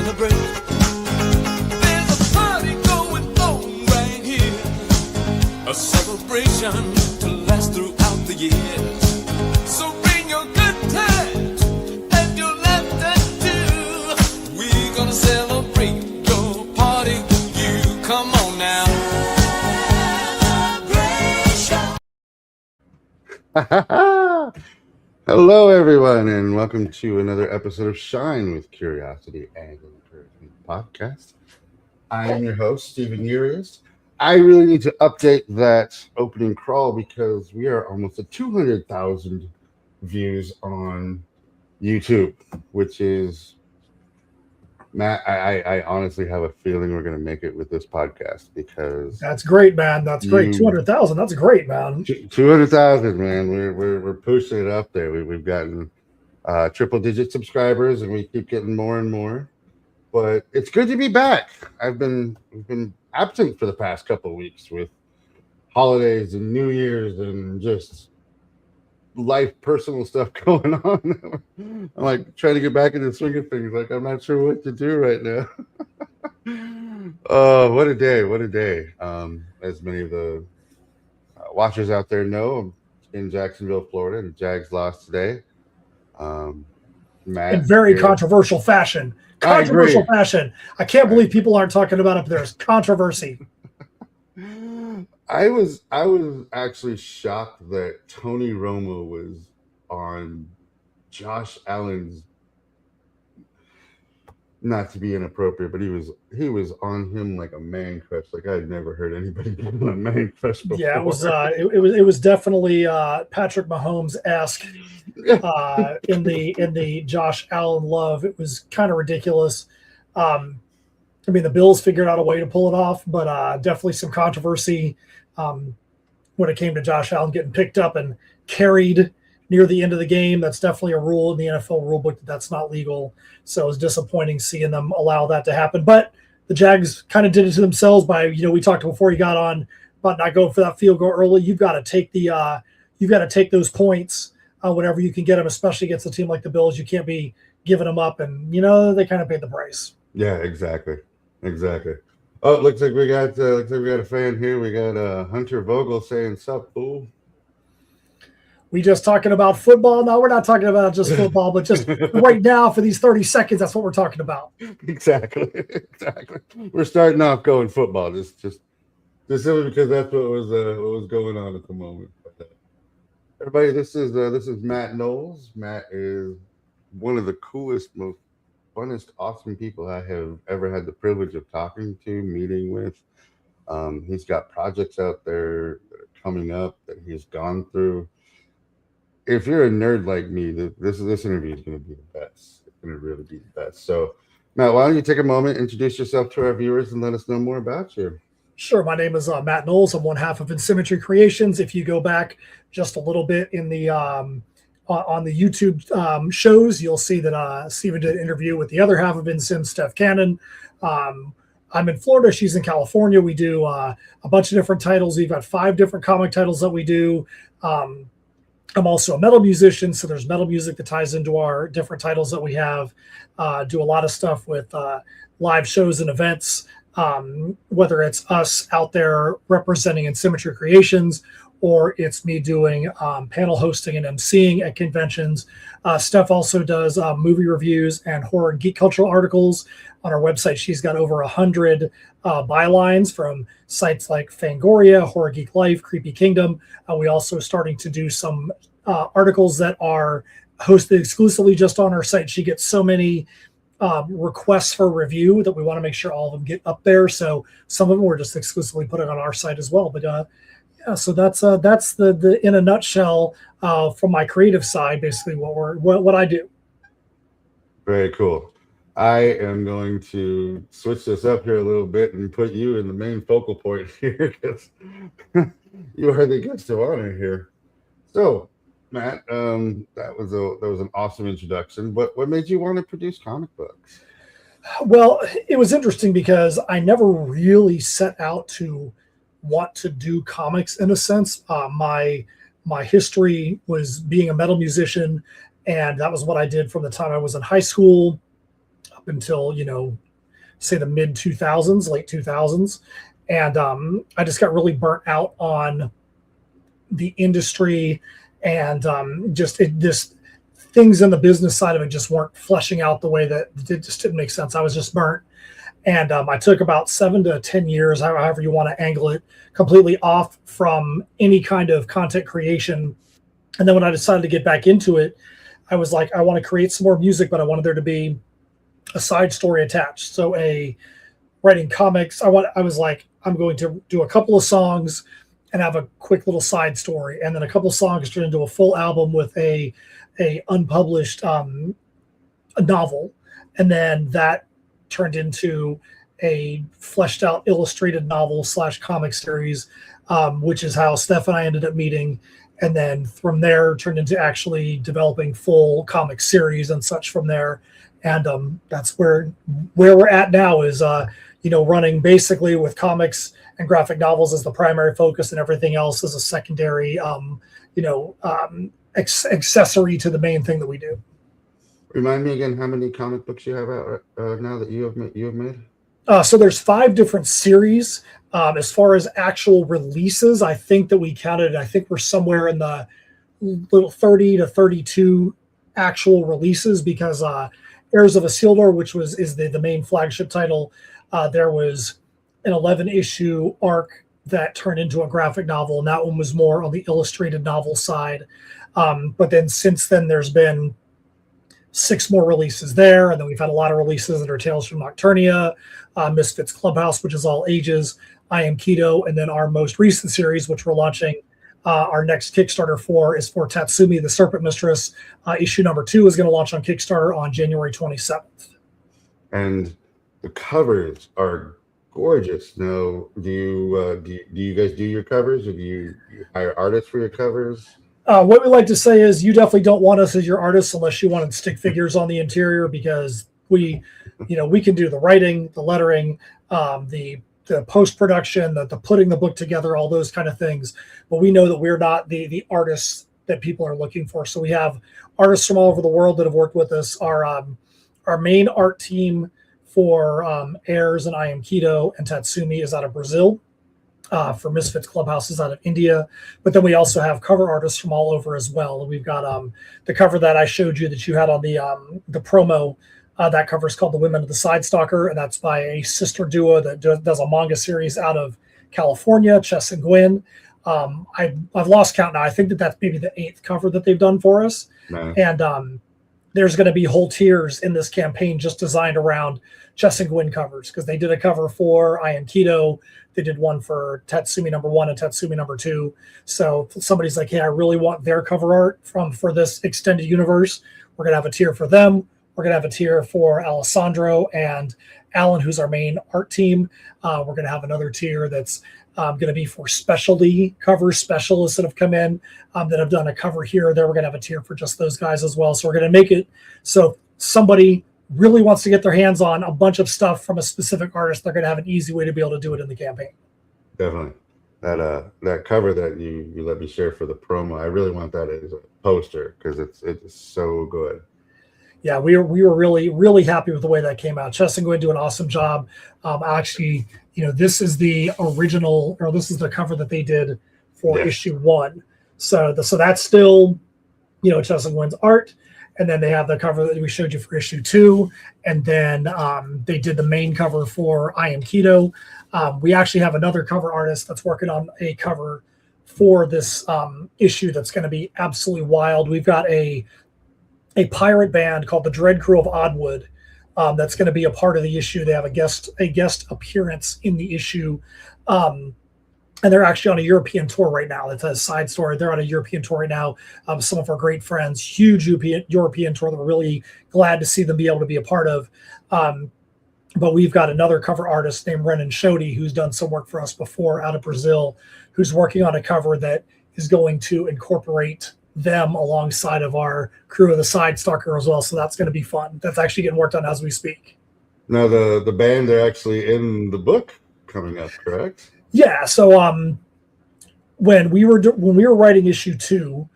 celebrate. There's a party going on right here, a celebration to last throughout the years. So bring your good times and your laughter too. We're gonna celebrate your party with you. Come on now. Hello, everyone, and welcome to another episode of Shine with Curiosity and Encouragement podcast. I am your host, Stephen Urias. I really need to update that opening crawl because we are almost at 200,000 views on YouTube, which is, Matt, I honestly have a feeling we're going to make it with this podcast because that's great, man. That's great. 200,000. That's great, man. 200,000, man. We're pushing it up there. We've gotten triple-digit subscribers, and we keep getting more and more. But it's good to be back. We've been absent for the past couple of weeks with holidays and New Year's and just life, personal stuff going on. I'm like trying to get back into the swing of things. Like I'm not sure what to do right now. Oh, what a day! What a day! As many of the watchers out there know, I'm in Jacksonville, Florida, and the Jags lost today. Matt, in very controversial fashion. Controversial fashion. I can't believe people aren't talking about it. There's controversy. I was actually shocked that Tony Romo was on Josh Allen's, not to be inappropriate, but he was on him like a man crush. Like I'd never heard anybody get on a man crush before. Yeah, it was definitely Patrick Mahomes-esque in the Josh Allen love. It was kind of ridiculous. I mean, the Bills figured out a way to pull it off, but definitely some controversy when it came to Josh Allen getting picked up and carried near the end of the game. That's definitely a rule in the NFL rulebook that's not legal. So it was disappointing seeing them allow that to happen. But the Jags kind of did it to themselves by, we talked before you got on about not going for that field goal early. You've got to take take those points whenever you can get them, especially against a team like the Bills. You can't be giving them up, and they kind of paid the price. Yeah, exactly. Oh, looks like we got a fan here. We got Hunter Vogel saying "Sup, fool." We just talking about football? No, we're not talking about just football, but just right now for these 30 seconds, that's what we're talking about. Exactly. We're starting off going football, just simply because that's what was going on at the moment. But, everybody, this is Matt Knowles. Matt is one of the coolest, most funnest, awesome people I have ever had the privilege of talking to, meeting with. He's got projects out there that are coming up that he's gone through. If you're a nerd like me, this interview is going to be the best. It's going to really be the best. So, Matt, why don't you take a moment, introduce yourself to our viewers, and let us know more about you. Sure. My name is Matt Knowles. I'm one half of Symmetry Creations. If you go back just a little bit in the on the YouTube shows, you'll see that Steven did an interview with the other half of Sim, STEPH CANNON. I'm in Florida. She's in California. We do a bunch of different titles. We've got 5 different comic titles that we do. I'm also a metal musician, so there's metal music that ties into our different titles that we have. Do a lot of stuff with live shows and events, whether it's us out there representing in Symmetry Creations, or it's me doing panel hosting and emceeing at conventions. Steph also does movie reviews and horror and geek cultural articles. On our website, she's got over 100 bylines from sites like Fangoria, Horror Geek Life, Creepy Kingdom. We also starting to do some articles that are hosted exclusively just on our site. She gets so many requests for review that we want to make sure all of them get up there. So some of them we're just exclusively putting on our site as well. But yeah, so that's the in a nutshell from my creative side, basically what I do. Very cool. I am going to switch this up here a little bit and put you in the main focal point here because you are the guest of honor here. So, Matt, that was an awesome introduction. What made you want to produce comic books? Well, it was interesting because I never really set out to want to do comics in a sense. My history was being a metal musician, and that was what I did from the time I was in high school up until, say the mid 2000s, late 2000s. And I just got really burnt out on the industry, and just things in the business side of it just weren't fleshing out the way that it just didn't make sense. I was just burnt. And I took about 7 to 10 years, however you want to angle it, completely off from any kind of content creation. And then when I decided to get back into it, I was like, I want to create some more music, but I wanted there to be a side story attached. So writing comics, I was like, I'm going to do a couple of songs and have a quick little side story. And then a couple of songs turned into a full album with a unpublished a novel. And then that turned into a fleshed out illustrated novel / comic series, which is how Steph and I ended up meeting. And then from there turned into actually developing full comic series and such from there. And that's where we're at now is, running basically with comics and graphic novels as the primary focus, and everything else as a secondary, accessory to the main thing that we do. Remind me again how many comic books you have out now that you have made? So there's 5 different series. As far as actual releases, I think that we counted, I think we're somewhere in the little 30 to 32 actual releases, because Heirs of Isildur, which is the main flagship title, there was an 11-issue arc that turned into a graphic novel, and that one was more on the illustrated novel side. But then since then, there's been 6 more releases there, and then we've had a lot of releases that are Tales from Nocturnia, Misfits Clubhouse, which is all ages, I Am Keto, and then our most recent series, which we're launching our next Kickstarter for, is for Tatsumi the Serpent Mistress. Issue number 2 is going to launch on Kickstarter on January 27th. And the covers are gorgeous. Now, do you guys do your covers, or do you hire artists for your covers? What we like to say is you definitely don't want us as your artists unless you want to stick figures on the interior, because we can do the writing, the lettering, the post-production, the putting the book together, all those kind of things. But we know that we're not the artists that people are looking for. So we have artists from all over the world that have worked with us. Our main art team for Heirs and I Am Keto and Tatsumi is out of Brazil. For Misfits Clubhouse is out of India. But then we also have cover artists from all over as well. We've got the cover that I showed you that you had on the promo. That cover is called The Women of the Side Stalker, and that's by a sister duo that does a manga series out of California, Chess and Gwen. I've lost count now. I think that's maybe the 8th cover that they've done for us. Nice. And there's going to be whole tiers in this campaign just designed around Chess and Gwen covers, because they did a cover for I Am Keto. They did one for Tatsumi number 1 and Tatsumi number 2. So if somebody's like, hey, I really want their cover art for this extended universe, we're going to have a tier for them. We're going to have a tier for Alessandro and Alan, who's our main art team. We're going to have another tier that's going to be for specialty cover specialists that have come in that have done a cover here or there. We're going to have a tier for just those guys as well. So we're going to make it so somebody really wants to get their hands on a bunch of stuff from a specific artist, they're going to have an easy way to be able to do it in the campaign. Definitely. That cover that you let me share for the promo, I really want that as a poster, because it's so good. Yeah, we were really, really happy with the way that came out. Chess and Gwen do an awesome job. Actually, this is the original, or this is the cover that they did for issue 1. So that's still, Chess and Gwen's art. And then they have the cover that we showed you for issue 2. And then they did the main cover for I Am Keto. We actually have another cover artist that's working on a cover for this issue that's going to be absolutely wild. We've got a pirate band called the Dread Crew of Oddwood that's going to be a part of the issue. They have a guest appearance in the issue. And they're actually on a European tour right now. It's a side story. They're on a European tour right now. Some of our great friends, huge European tour that we're really glad to see them be able to be a part of. But we've got another cover artist named Renan Shodi, who's done some work for us before out of Brazil, who's working on a cover that is going to incorporate them alongside of our Crew of the Side Stalker as well. So that's going to be fun. That's actually getting worked on as we speak. Now the band are actually in the book coming up, correct? Yeah. So when we were writing issue 2,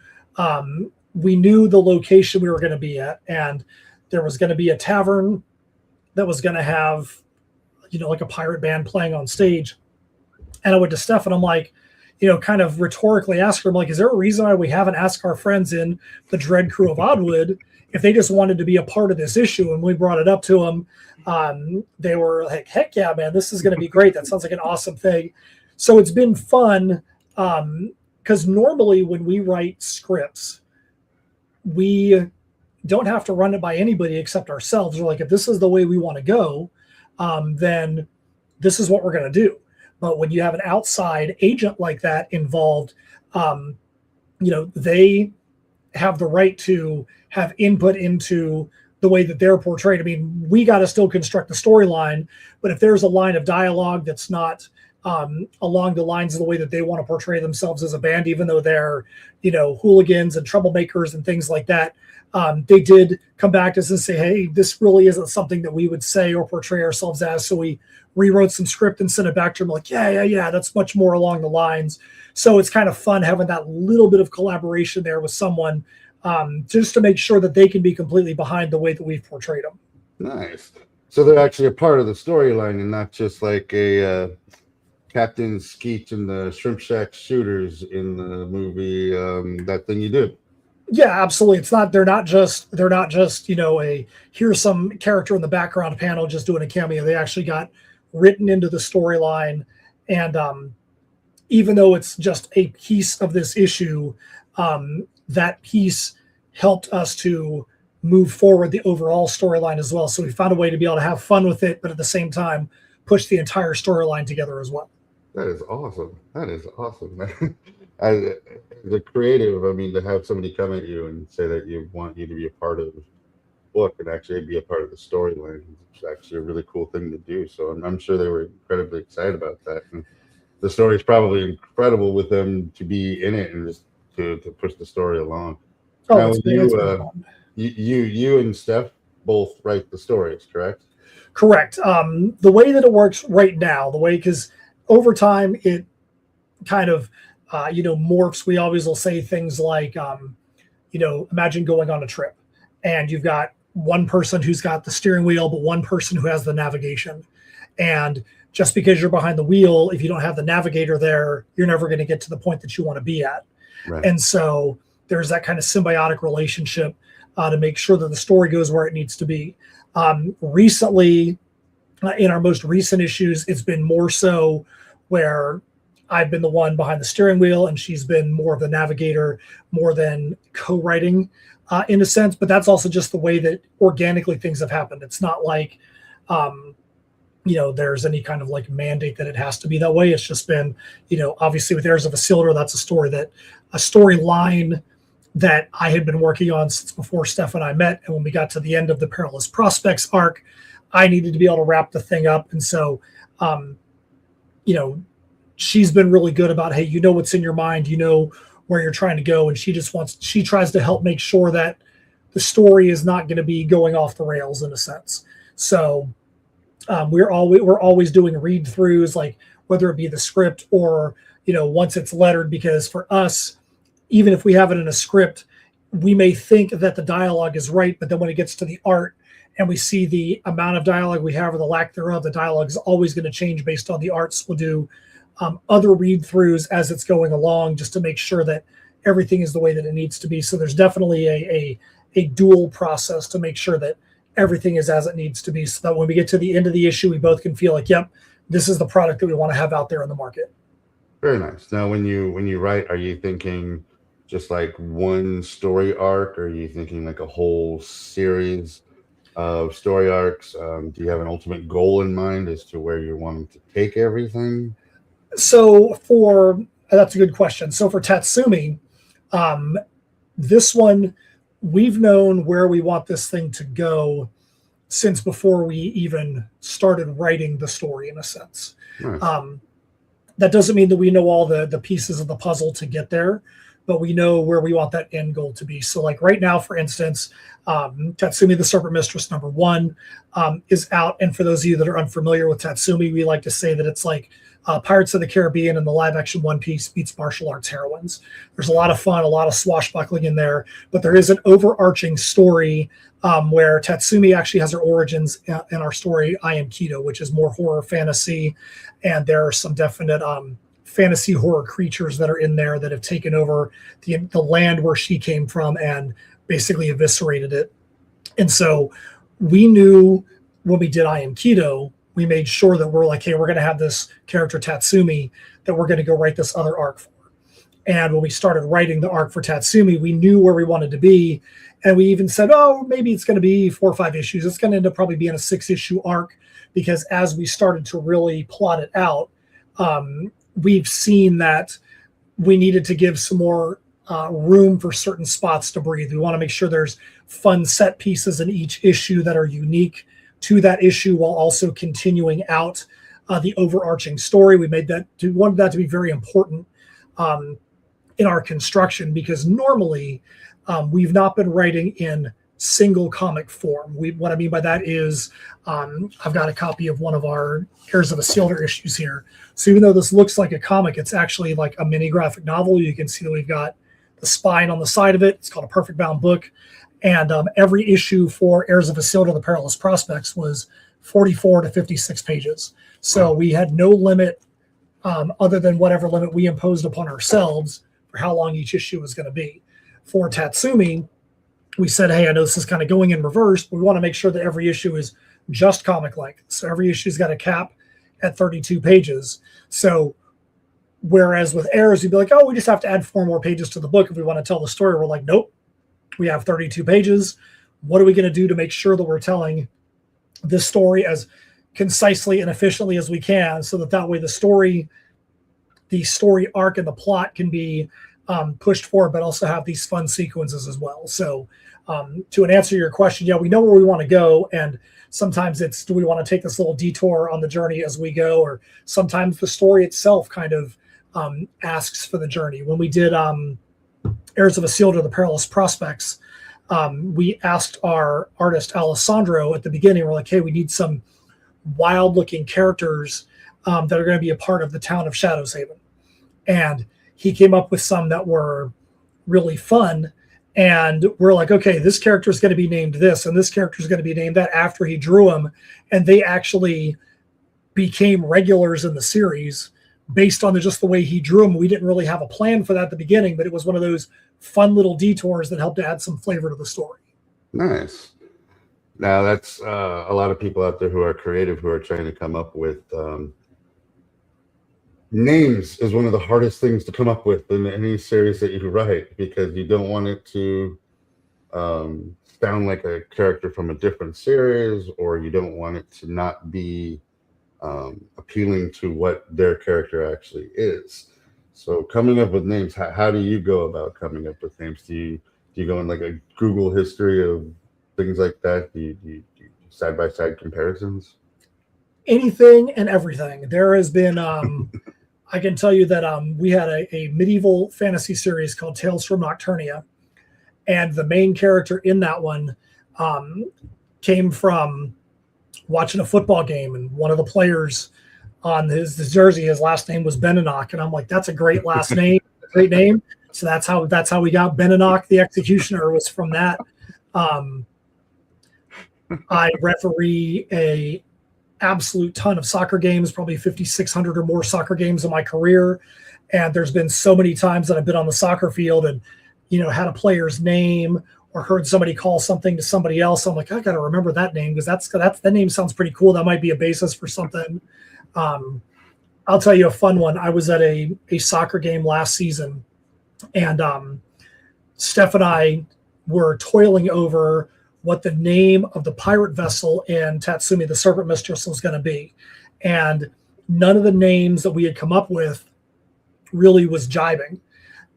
we knew the location we were going to be at, and there was going to be a tavern that was going to have, like a pirate band playing on stage. And I went to Steph and I'm like, kind of rhetorically asked her, I'm like, is there a reason why we haven't asked our friends in the Dread crew of Oddwood if they just wanted to be a part of this issue? And we brought it up to them. They were like, heck yeah, man, this is going to be great. That sounds like an awesome thing. So it's been fun. Because normally when we write scripts, we don't have to run it by anybody except ourselves. We're like, if this is the way we want to go, then this is what we're going to do. But when you have an outside agent like that involved, they have the right to have input into the way that they're portrayed. I mean, we got to still construct the storyline, but if there's a line of dialogue that's not along the lines of the way that they want to portray themselves as a band, even though they're, hooligans and troublemakers and things like that, they did come back to us and say, hey, this really isn't something that we would say or portray ourselves as. So we rewrote some script and sent it back to them like, yeah, that's much more along the lines. So it's kind of fun having that little bit of collaboration there with someone, just to make sure that they can be completely behind the way that we've portrayed them. Nice. So they're actually a part of the storyline and not just like a Captain Skeet and the Shrimp Shack Shooters in the movie, That Thing You Do. Yeah, absolutely. They're not just, here's some character in the background panel just doing a cameo. They actually got written into the storyline. And even though it's just a piece of this issue, that piece helped us to move forward the overall storyline as well. So we found a way to be able to have fun with it, but at the same time, push the entire storyline together as well. That is awesome. Man. As a creative, I mean, to have somebody come at you and say that you want you to be a part of the book and actually be a part of the storyline is actually a really cool thing to do. So I'm sure they were incredibly excited about that. And the story is probably incredible with them to be in it and just to push the story along. Now, you and Steph both write the stories, correct? Correct. The way that it works right now, because over time it kind of morphs. We always will say things like, imagine going on a trip and you've got one person who's got the steering wheel, but one person who has the navigation. And just because you're behind the wheel, if you don't have the navigator there, you're never going to get to the point that you want to be at. Right. And so there's that kind of symbiotic relationship to make sure that the story goes where it needs to be. Recently, in our most recent issues, it's been more so where I've been the one behind the steering wheel and she's been more of the navigator, more than co-writing in a sense. But that's also just the way that organically things have happened. It's not like, there's any kind of like mandate that it has to be that way. It's just been, obviously with Heirs of Isildur, that's a storyline that I had been working on since before Steph and I met. And when we got to the end of the Perilous Prospects arc, I needed to be able to wrap the thing up. And so, she's been really good about, hey, what's in your mind, where you're trying to go. And she tries to help make sure that the story is not going to be going off the rails in a sense. So we're always doing read throughs, like whether it be the script or, once it's lettered, because for us, even if we have it in a script, we may think that the dialogue is right, but then when it gets to the art and we see the amount of dialogue we have or the lack thereof, the dialogue is always going to change based on the arts. We'll do other read throughs as it's going along just to make sure that everything is the way that it needs to be. So there's definitely a dual process to make sure that everything is as it needs to be, so that when we get to the end of the issue, we both can feel like, yep, this is the product that we want to have out there in the market. Very nice. Now, when you write, are you thinking just like one story arc, or are you thinking like a whole series of story arcs? Do you have an ultimate goal in mind as to where you're wanting to take everything? So that's a good question. So for Tatsumi, this one, we've known where we want this thing to go since before we even started writing the story, in a sense. Nice. That doesn't mean that we know all the pieces of the puzzle to get there, but we know where we want that end goal to be. So like right now, for instance, Tatsumi the Serpent Mistress #1 is out. And for those of you that are unfamiliar with Tatsumi, we like to say that it's like Pirates of the Caribbean and the live action One Piece meets martial arts heroines. There's a lot of fun, a lot of swashbuckling in there, but there is an overarching story where Tatsumi actually has her origins in our story, I Am Keto, which is more horror fantasy. And there are some definite fantasy horror creatures that are in there that have taken over the land where she came from and basically eviscerated it. And so we knew when we did I Am Keto, we made sure that we're like, hey, we're going to have this character Tatsumi that we're going to go write this other arc for. And when we started writing the arc for Tatsumi, we knew where we wanted to be. And we even said, oh, maybe it's going to be 4 or 5 issues. It's going to end up probably being a 6-issue arc, because as we started to really plot it out, we've seen that we needed to give some more room for certain spots to breathe. We want to make sure there's fun set pieces in each issue that are unique to that issue while also continuing out the overarching story. We wanted that to be very important in our construction, because normally we've not been writing in single comic form. What I mean by that is I've got a copy of one of our Heirs of Isildur issues here. So even though this looks like a comic, it's actually like a mini graphic novel. You can see that we've got the spine on the side of it. It's called a perfect bound book. And every issue for Heirs of Isildur, the Perilous Prospects, was 44 to 56 pages. So we had no limit other than whatever limit we imposed upon ourselves for how long each issue was going to be. For Tatsumi, we said, hey, I know this is kind of going in reverse, but we want to make sure that every issue is just comic length. So every issue's got a cap at 32 pages. So whereas with Heirs, you'd be like, oh, we just have to add 4 more pages to the book if we want to tell the story. We're like, nope, we have 32 pages. What are we going to do to make sure that we're telling this story as concisely and efficiently as we can, so that way the story arc and the plot can be pushed forward, but also have these fun sequences as well. So to answer your question, yeah, we know where we want to go. And sometimes it's, do we want to take this little detour on the journey as we go? Or sometimes the story itself kind of asks for the journey. When we did Heirs of Isildur, the Perilous Prospects, we asked our artist Alessandro at the beginning, we're like, hey, we need some wild looking characters that are going to be a part of the town of Shadows Haven. And he came up with some that were really fun. And we're like, okay, this character is going to be named this, and this character is going to be named that after he drew them. And they actually became regulars in the series based on just the way he drew them. We didn't really have a plan for that at the beginning, but it was one of those fun little detours that helped to add some flavor to the story. Nice. Now that's a lot of people out there who are creative, who are trying to come up with names is one of the hardest things to come up with in any series that you write, because you don't want it to sound like a character from a different series, or you don't want it to not be appealing to what their character actually is. So coming up with names, how do you go about coming up with names? Do you go in like a Google history of things like that? Do you side-by-side comparisons? Anything and everything. There has been I can tell you that we had a medieval fantasy series called Tales from Nocturnia, and the main character in that one came from watching a football game, and one of the players on his jersey, his last name was Beninock, and I'm like, that's a great last name, great name. So that's how we got Beninock the Executioner, was from that. I referee a absolute ton of soccer games, probably 5,600 or more soccer games in my career. And there's been so many times that I've been on the soccer field and, had a player's name or heard somebody call something to somebody else. I'm like, I got to remember that name, because that name sounds pretty cool. That might be a basis for something. I'll tell you a fun one. I was at a soccer game last season, and Steph and I were toiling over what the name of the pirate vessel in Tatsumi, the Serpent Mistress, was going to be. And none of the names that we had come up with really was jibing.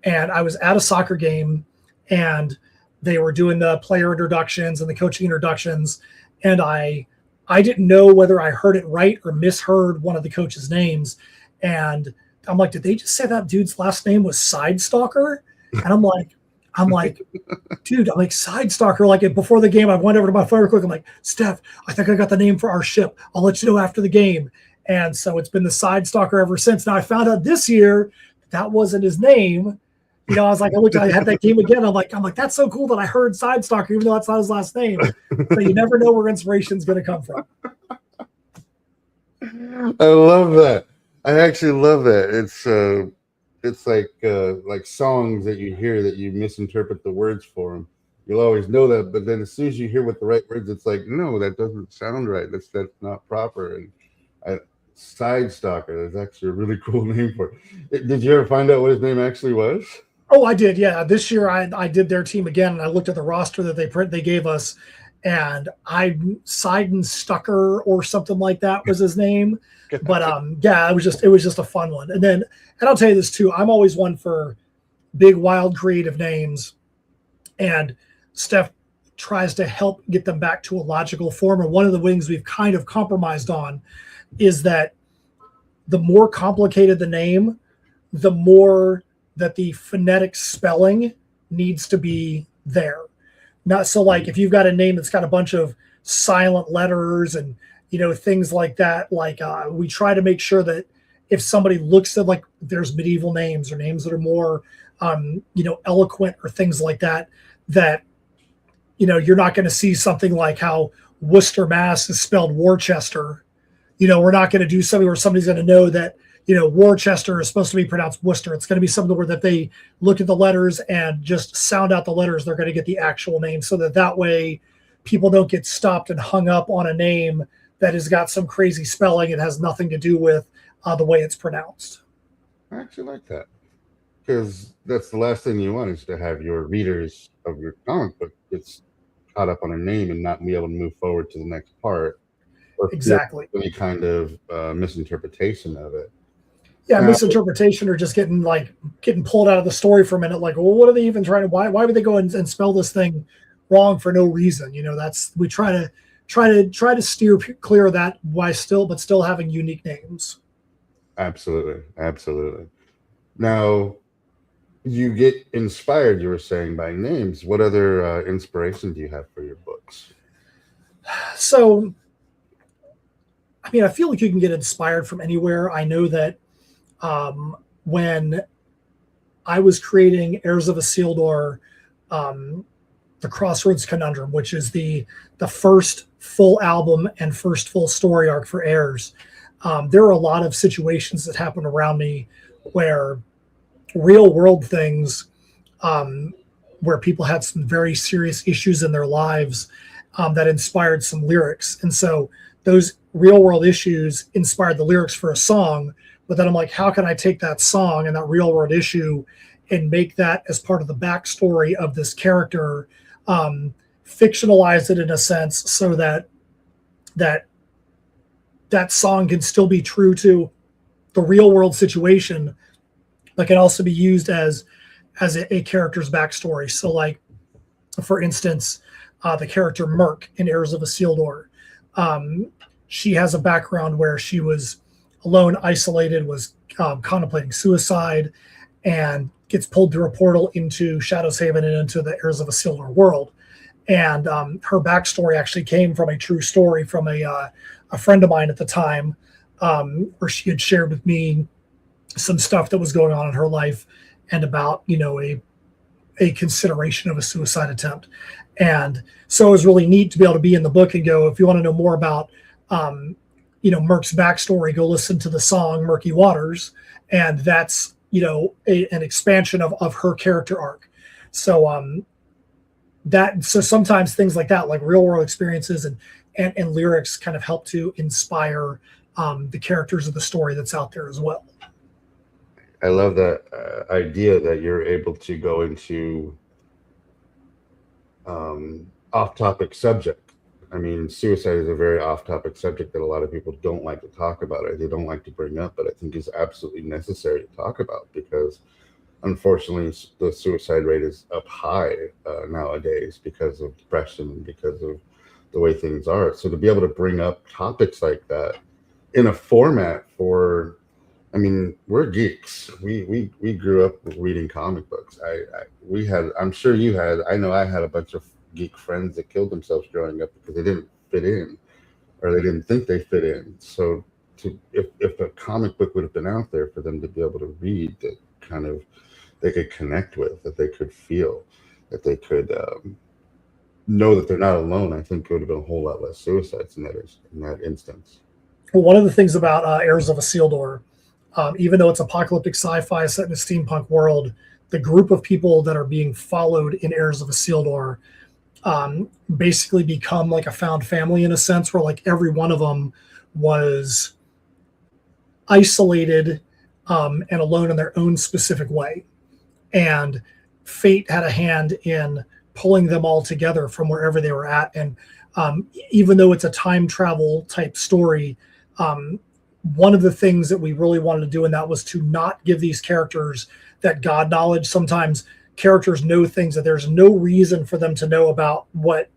And I was at a soccer game, and they were doing the player introductions and the coaching introductions. And I didn't know whether I heard it right or misheard one of the coach's names. And I'm like, did they just say that dude's last name was Side Stalker? And I'm like, dude, I'm like, Side Stalker. Like, before the game, I went over to my phone real quick. I'm like, Steph, I think I got the name for our ship. I'll let you know after the game. And so it's been the Side Stalker ever since. Now I found out this year that wasn't his name. You know, I was like, I had that game again. I'm like, that's so cool that I heard Side Stalker, even though that's not his last name. So you never know where inspiration's going to come from. I love that. I actually love that. It's like songs that you hear that you misinterpret the words for them. You'll always know that, but then as soon as you hear what the right words, it's like, no, that doesn't sound right. That's not proper. And Side Stalker is actually a really cool name for it. Did you ever find out what his name actually was? Oh, I did. Yeah. This year I did their team again, and I looked at the roster that they gave us, and Seiden Stucker or something like that was his name. But yeah, it was just a fun one. And I'll tell you this too. I'm always one for big, wild, creative names, and Steph tries to help get them back to a logical form. And one of the things we've kind of compromised on is that the more complicated the name, the more that the phonetic spelling needs to be there. Not so like if you've got a name that's got a bunch of silent letters and, you know, things like that, like we try to make sure that if somebody looks at, like, there's medieval names or names that are more, you know, eloquent or things like that, that, you know, you're not going to see something like how Worcester, Mass is spelled Worcester. You know, we're not going to do something where somebody's going to know that, you know, Worcester is supposed to be pronounced Worcester. It's going to be something where that they look at the letters and just sound out the letters. They're going to get the actual name, so that way people don't get stopped and hung up on a name that has got some crazy spelling. It has nothing to do with the way it's pronounced. I actually like that, because that's the last thing you want, is to have your readers of your comic book gets caught up on a name and not be able to move forward to the next part, or Exactly. any kind of misinterpretation of it. Yeah, misinterpretation, or just getting pulled out of the story for a minute. Like, well, what are they even trying to? Why would they go and spell this thing wrong for no reason? You know, we try to steer clear of that, but still having unique names. Absolutely. Now, you get inspired, you were saying, by names. What other inspiration do you have for your books? So, I mean, I feel like you can get inspired from anywhere. I know that when I was creating Heirs of Isildur, the Crossroads Conundrum, which is the first full album and first full story arc for Heirs, there are a lot of situations that happen around me where real world things, where people had some very serious issues in their lives, that inspired some lyrics. And so those real world issues inspired the lyrics for a song. But then I'm like, how can I take that song and that real world issue and make that as part of the backstory of this character, fictionalize it in a sense, so that song can still be true to the real world situation, but can also be used as a character's backstory. So, like, for instance, the character Merc in Heirs of Isildur, she has a background where she was alone, isolated, was contemplating suicide, and gets pulled through a portal into Shadow's Haven and into the Heirs of Isildur world. And her backstory actually came from a true story from a friend of mine at the time, where she had shared with me some stuff that was going on in her life, and about, you know, a consideration of a suicide attempt. And so it was really neat to be able to be in the book and go, if you want to know more about you know, Merc's backstory, go listen to the song Murky Waters, and that's, you know, an expansion of her character arc. So so sometimes things like that, like real world experiences and lyrics, kind of help to inspire the characters of the story that's out there as well. I love that idea that you're able to go into off-topic subject. I mean, suicide is a very off-topic subject that a lot of people don't like to talk about, or they don't like to bring up, but I think is absolutely necessary to talk about, because unfortunately the suicide rate is up high nowadays because of depression and because of the way things are. So to be able to bring up topics like that in a format for, I mean, we're geeks. We grew up reading comic books. I'm sure you had, I know I had a bunch of geek friends that killed themselves growing up because they didn't fit in, or they didn't think they fit in. So if a comic book would have been out there for them to be able to read, that kind of connect with, that they could feel, that they could know that they're not alone, I think it would have been a whole lot less suicides in that instance. Well, one of the things about Heirs of Isildur, even though it's apocalyptic sci-fi set in a steampunk world, the group of people that are being followed in Heirs of Isildur basically become like a found family in a sense, where like every one of them was isolated and alone in their own specific way. And fate had a hand in pulling them all together from wherever they were at. And even though it's a time travel type story, one of the things that we really wanted to do in that was to not give these characters that God knowledge. Sometimes characters know things that there's no reason for them to know about what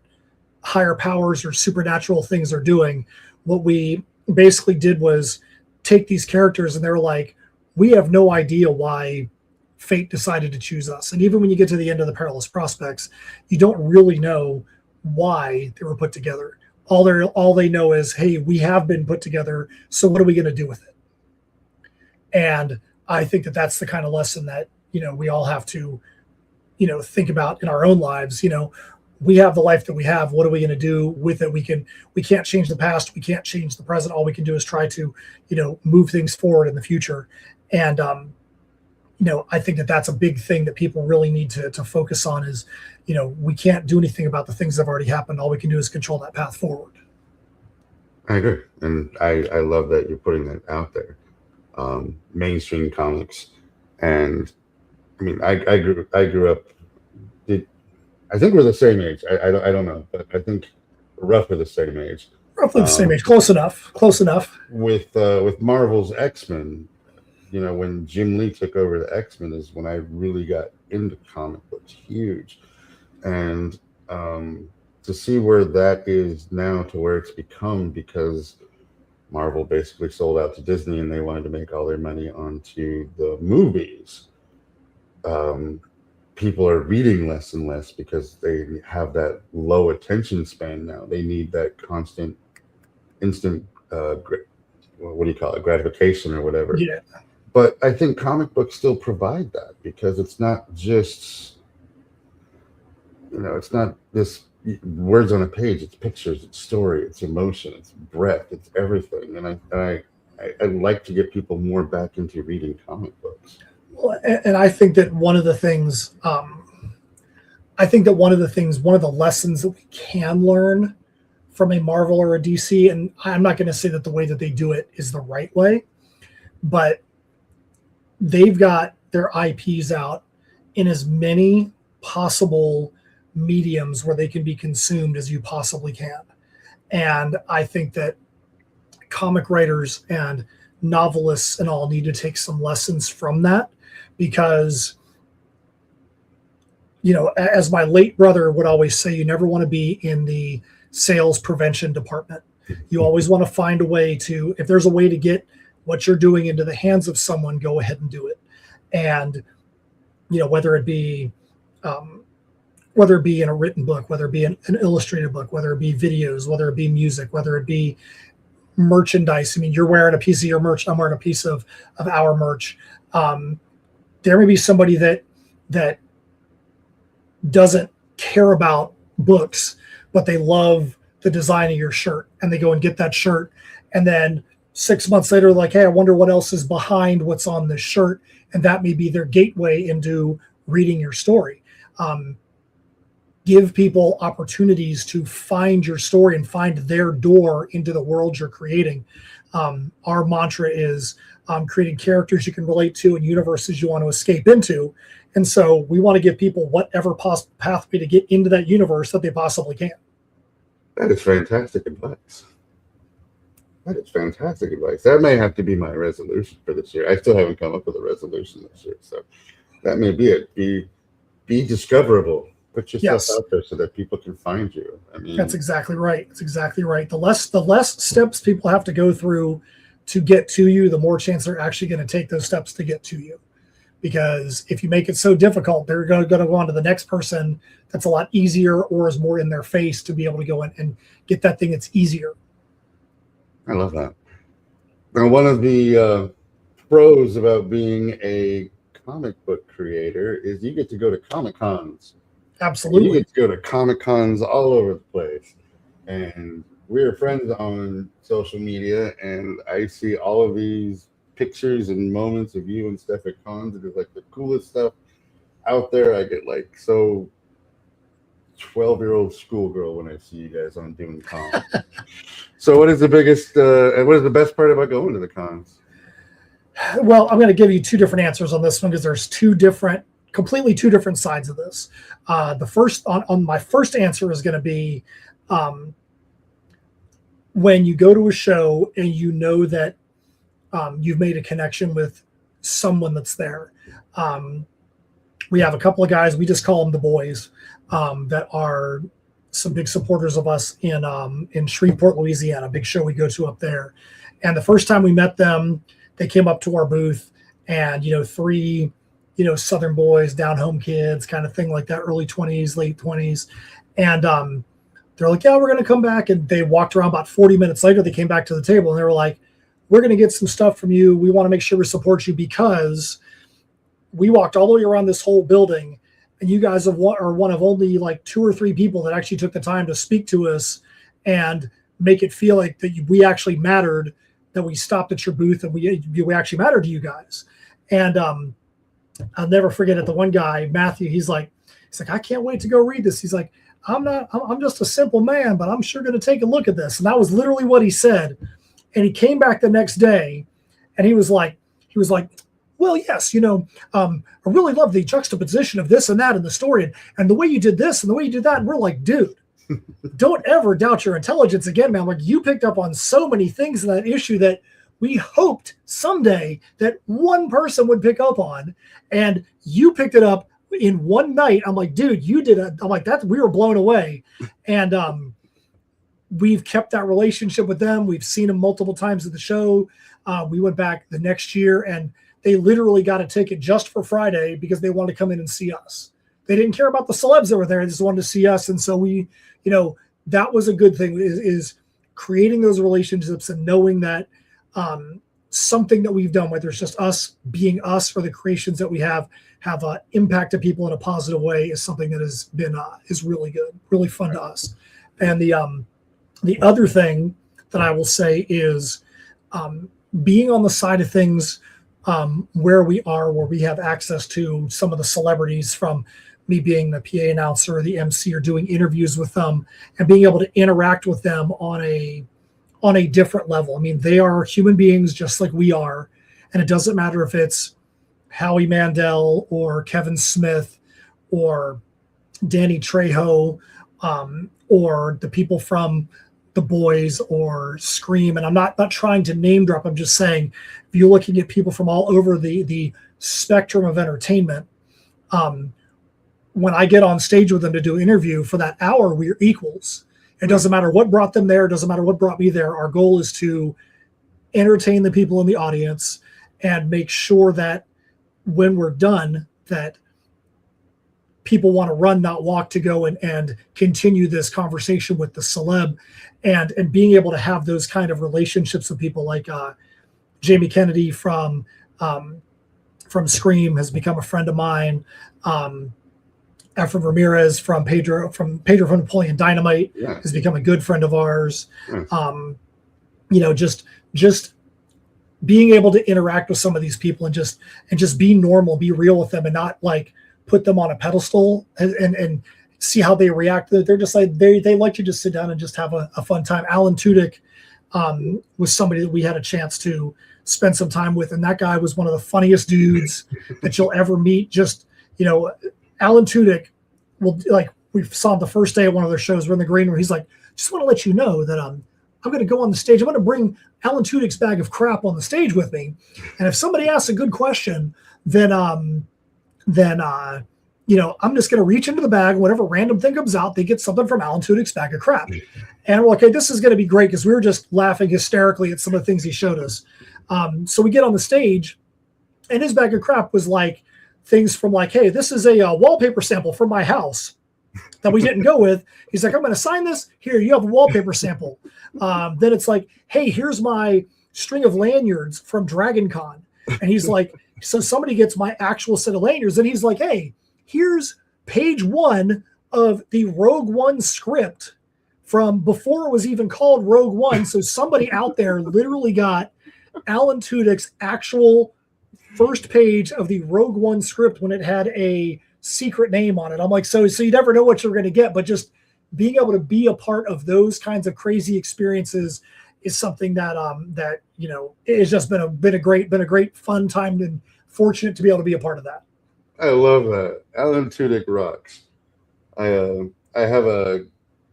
higher powers or supernatural things are doing. What we basically did was take these characters and they're like, we have no idea why fate decided to choose us. And even when you get to the end of the Perilous Prospects, you don't really know why they were put together. All they know is, hey, we have been put together, so what are we going to do with it? And I think that that's the kind of lesson that, you know, we all have to, you know, think about in our own lives. You know, we have the life that we have. What are we going to do with it? We can't change the past. We can't change the present. All we can do is try to, you know, move things forward in the future. And, you know, I think that that's a big thing that people really need to focus on is, you know, we can't do anything about the things that have already happened. All we can do is control that path forward. I agree. And I love that you're putting that out there. Mainstream comics. And I mean, I grew up, I think we're the same age. I don't know, but I think roughly the same age. Roughly the same age. Close enough. Close enough. With Marvel's X-Men, you know, when Jim Lee took over the X-Men is when I really got into comic books, huge. And to see where that is now to where it's become, because Marvel basically sold out to Disney and they wanted to make all their money onto the movies. People are reading less and less because they have that low attention span now. They need that constant, instant, what do you call it, gratification or whatever. Yeah. But I think comic books still provide that, because it's not just, you know, it's not this words on a page. It's pictures, it's story, it's emotion, it's breadth, it's everything. And I'd like to get people more back into reading comic books. Well, and I think that one of the things, one of the lessons that we can learn from a Marvel or a DC, and I'm not going to say that the way that they do it is the right way, but they've got their IPs out in as many possible mediums where they can be consumed as you possibly can. And I think that comic writers and novelists and all need to take some lessons from that, because, you know, as my late brother would always say, you never want to be in the sales prevention department. You always want to find a way to, if there's a way to get what you're doing into the hands of someone, go ahead and do it. And, you know, whether it be in a written book, whether it be an illustrated book, whether it be videos, whether it be music, whether it be merchandise. I mean, you're wearing a piece of your merch, I'm wearing a piece of our merch. There may be somebody that doesn't care about books, but they love the design of your shirt, and they go and get that shirt, and then 6 months later, like, hey, I wonder what else is behind what's on this shirt, and that may be their gateway into reading your story. Give people opportunities to find your story and find their door into the world you're creating. Our mantra is creating characters you can relate to and universes you want to escape into. And so we want to give people whatever pathway to get into that universe that they possibly can. That is fantastic advice. That is fantastic advice. That may have to be my resolution for this year. I still haven't come up with a resolution this year, so that may be it. Be discoverable. Put yourself out there so that people can find you. I mean, that's exactly right. That's exactly right. The less steps people have to go through to get to you, the more chance they're actually going to take those steps to get to you. Because if you make it so difficult, they're going to go on to the next person that's a lot easier or is more in their face to be able to go in and get that thing that's easier. I love that. Now, one of the pros about being a comic book creator is you get to go to Comic Cons. Absolutely. You get to go to Comic Cons all over the place. And we're friends on social media, and I see all of these pictures and moments of you and Steph at cons. It is like the coolest stuff out there. I get like so 12-year-old schoolgirl when I see you guys on doing cons. So what is the biggest and what is the best part about going to the cons? Well, I'm going to give you two different answers on this one because there's completely two different sides of this. The first on my first answer is going to be when you go to a show and you know that you've made a connection with someone that's there. We have a couple of guys, we just call them the boys, that are some big supporters of us in Shreveport, Louisiana, a big show we go to up there. And the first time we met them, they came up to our booth, and three Southern boys, down home kids, kind of thing like that, early 20s, late 20s. And they're like, yeah, we're going to come back. And they walked around. About 40 minutes later, they came back to the table and they were like, we're going to get some stuff from you. We want to make sure we support you because we walked all the way around this whole building, and you guys are one of only like 2 or 3 people that actually took the time to speak to us and make it feel like that we actually mattered, that we stopped at your booth and we actually mattered to you guys. And I'll never forget it. The one guy, Matthew, he's like, I can't wait to go read this. He's like, I'm just a simple man, but I'm sure going to take a look at this. And that was literally what he said. And he came back the next day and he was like, well, yes, I really love the juxtaposition of this and that in the story, and the way you did this and the way you did that. And we're like, dude, don't ever doubt your intelligence again, man. Like, you picked up on so many things in that issue that we hoped someday that one person would pick up on, and you picked it up in one night. I'm like, dude, you did it. I'm like, we were blown away. And we've kept that relationship with them. We've seen them multiple times at the show. We went back the next year, and they literally got a ticket just for Friday because they wanted to come in and see us. They didn't care about the celebs that were there. They just wanted to see us. And so we, that was a good thing, is creating those relationships and knowing that something that we've done, whether it's just us being us or the creations that we have impacted people in a positive way, is something that has been is really good, really fun to us. And the other thing that I will say is being on the side of things where we have access to some of the celebrities, from me being the PA announcer or the MC or doing interviews with them, and being able to interact with them on a different level. I mean, they are human beings just like we are. And it doesn't matter if it's Howie Mandel or Kevin Smith or Danny Trejo, or the people from The Boys or Scream. And I'm not trying to name drop. I'm just saying, if you're looking at people from all over the spectrum of entertainment, when I get on stage with them to do an interview for that hour, we're equals. It doesn't matter what brought them there. It doesn't matter what brought me there. Our goal is to entertain the people in the audience and make sure that when we're done, that people want to run, not walk, to go and continue this conversation with the celeb, and being able to have those kind of relationships with people like Jamie Kennedy from Scream has become a friend of mine. Efren Ramirez from Pedro from Napoleon Dynamite has become a good friend of ours. Just being able to interact with some of these people and just be normal, be real with them, and not like put them on a pedestal and see how they react. They're just like, they like to just sit down and just have a fun time. Alan Tudyk was somebody that we had a chance to spend some time with, and that guy was one of the funniest dudes that you'll ever meet. Just, Alan Tudyk we saw him the first day at one of their shows. We're in the green room. He's like, just want to let you know that I'm going to go on the stage. I'm going to bring Alan Tudyk's bag of crap on the stage with me. And if somebody asks a good question, then I'm just going to reach into the bag. Whatever random thing comes out, they get something from Alan Tudyk's bag of crap. And we're like, okay, this is going to be great, because we were just laughing hysterically at some of the things he showed us. So we get on the stage, and his bag of crap was like things from like, hey, this is a wallpaper sample from my house that we didn't go with. He's like, I'm going to sign this. Here, you have a wallpaper sample. Then it's like, hey, here's my string of lanyards from Dragon Con. And he's like, So somebody gets my actual set of lanyards, and he's like, hey, here's page 1 of the Rogue One script from before it was even called Rogue One. So somebody out there literally got Alan Tudyk's actual first page of the Rogue One script when it had a secret name on it. I'm like, so you never know what you're going to get, but just being able to be a part of those kinds of crazy experiences is something that that it's just been a great fun time, and fortunate to be able to be a part of that. I love that. Alan Tudyk rocks. I have a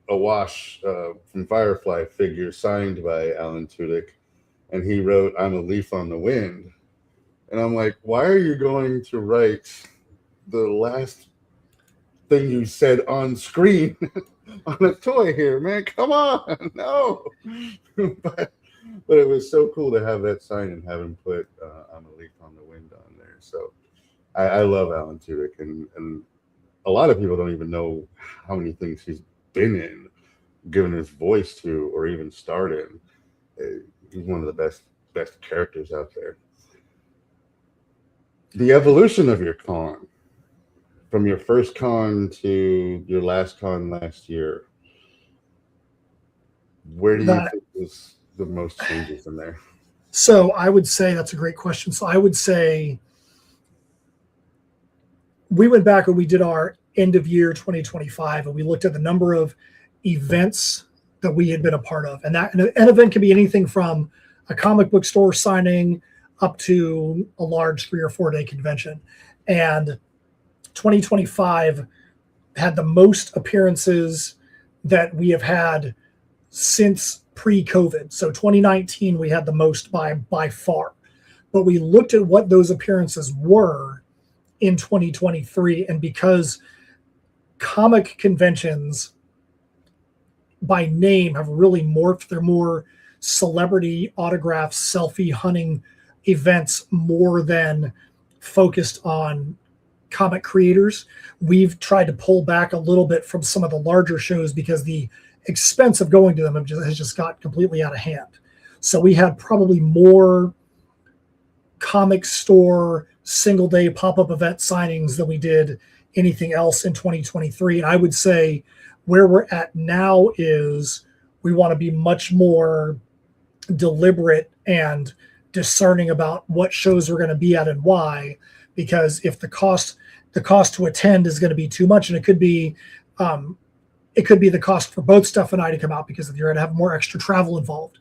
wash from Firefly figure signed by Alan Tudyk, and he wrote, "I'm a leaf on the wind." And I'm like, why are you going to write the last thing you said on screen on a toy here, man? Come on, no. but it was so cool to have that sign and have him put "I'm a leaf on the wind" on there. So I love Alan Tudyk, and a lot of people don't even know how many things he's been in, given his voice to, or even starred in. He's one of the best characters out there. The evolution of your con, from your first con to your last con last year, where do you think is the most changes in there? So I would say that's a great question. So I would say we went back and we did our end of year 2025, and we looked at the number of events that we had been a part of. And an event can be anything from a comic book store signing up to a large 3 or 4 day convention. And 2025 had the most appearances that we have had since pre-COVID. So 2019, we had the most by far. But we looked at what those appearances were in 2023. And because comic conventions by name have really morphed, they're more celebrity autograph, selfie hunting events more than focused on comic creators. We've tried to pull back a little bit from some of the larger shows because the expense of going to them has just got completely out of hand. So we had probably more comic store single day pop-up event signings than we did anything else in 2023. And I would say where we're at now is we want to be much more deliberate and discerning about what shows we're going to be at and why, because if the cost to attend is going to be too much, and it could be the cost for both Steph and I to come out because you're going to have more extra travel involved.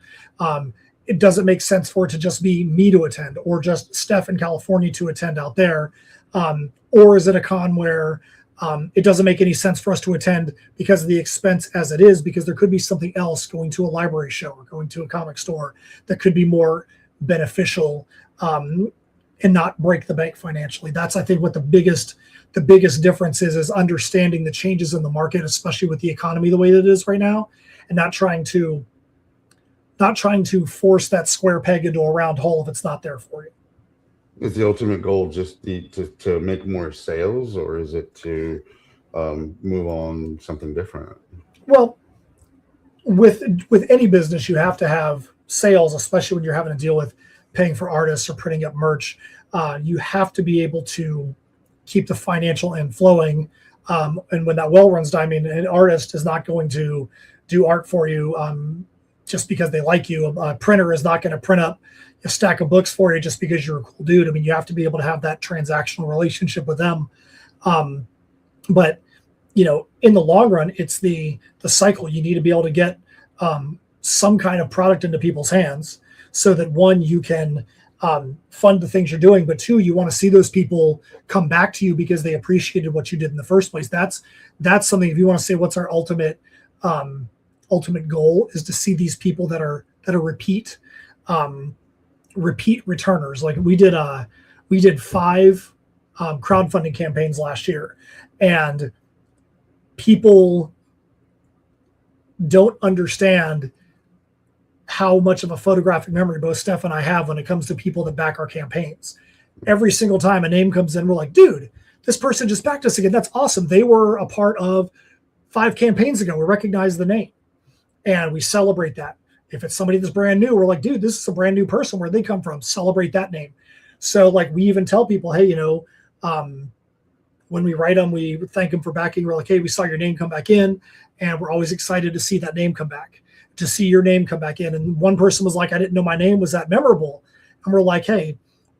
It doesn't make sense for it to just be me to attend, or just Steph in California to attend out there. Or is it a con where it doesn't make any sense for us to attend because of the expense as it is, because there could be something else, going to a library show or going to a comic store, that could be more beneficial and not break the bank financially. That's, I think, what the biggest difference is understanding the changes in the market, especially with the economy the way that it is right now, and not trying to force that square peg into a round hole if it's not there for you. Is the ultimate goal just to make more sales, or is it to move on something different? Well, with any business, you have to have sales, especially when you're having to deal with paying for artists or printing up merch. You have to be able to keep the financial end flowing. And when that well runs down, I mean, an artist is not going to do art for you just because they like you. A printer is not going to print up a stack of books for you just because you're a cool dude. I mean, you have to be able to have that transactional relationship with them. But in the long run, it's the cycle. You need to be able to get some kind of product into people's hands so that, one, you can fund the things you're doing, but two, you want to see those people come back to you because they appreciated what you did in the first place. That's something. If you want to say what's our ultimate goal, is to see these people that are repeat returners. Like we did 5 crowdfunding campaigns last year, and people don't understand how much of a photographic memory both Steph and I have when it comes to people that back our campaigns. Every single time a name comes in, we're like, dude, this person just backed us again. That's awesome. They were a part of 5 campaigns ago. We recognize the name and we celebrate that. If it's somebody that's brand new, we're like, dude, this is a brand new person. Where'd they come from? Celebrate that name. So like we even tell people, hey, when we write them, we thank them for backing. We're like, hey, we saw your name come back in, and we're always excited to see that name come back, to see your name come back in. And one person was like, I didn't know my name was that memorable. And we're like, hey,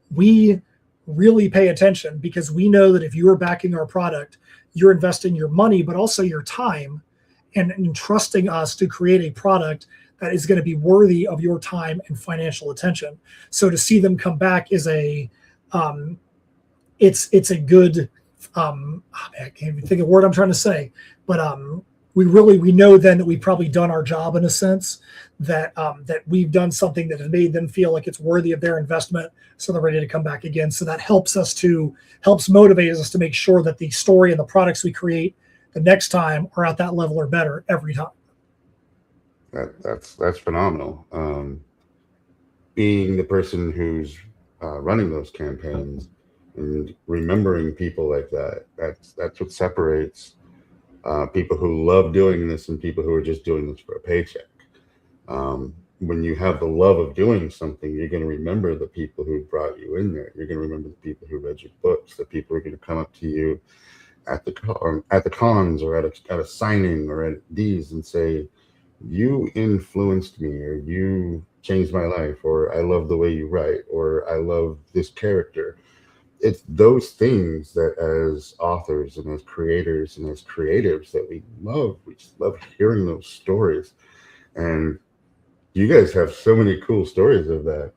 we really pay attention because we know that if you are backing our product, you're investing your money, but also your time and entrusting us to create a product that is going to be worthy of your time and financial attention. So to see them come back is it's a good, I can't even think of the word I'm trying to say, but we know then that we've probably done our job in a sense, that that we've done something that has made them feel like it's worthy of their investment, so they're ready to come back again. So that helps motivate us to make sure that the story and the products we create the next time are at that level or better every time. That's phenomenal. Being the person who's running those campaigns and remembering people like that's what separates people who love doing this and people who are just doing this for a paycheck. When you have the love of doing something, you're going to remember the people who brought you in there. You're going to remember the people who read your books, the people who are going to come up to you at the cons or at a signing or at these and say, you influenced me, or you changed my life, or I love the way you write, or I love this character. It's those things that as authors and as creators and as creatives that we love. We just love hearing those stories. And you guys have so many cool stories of that.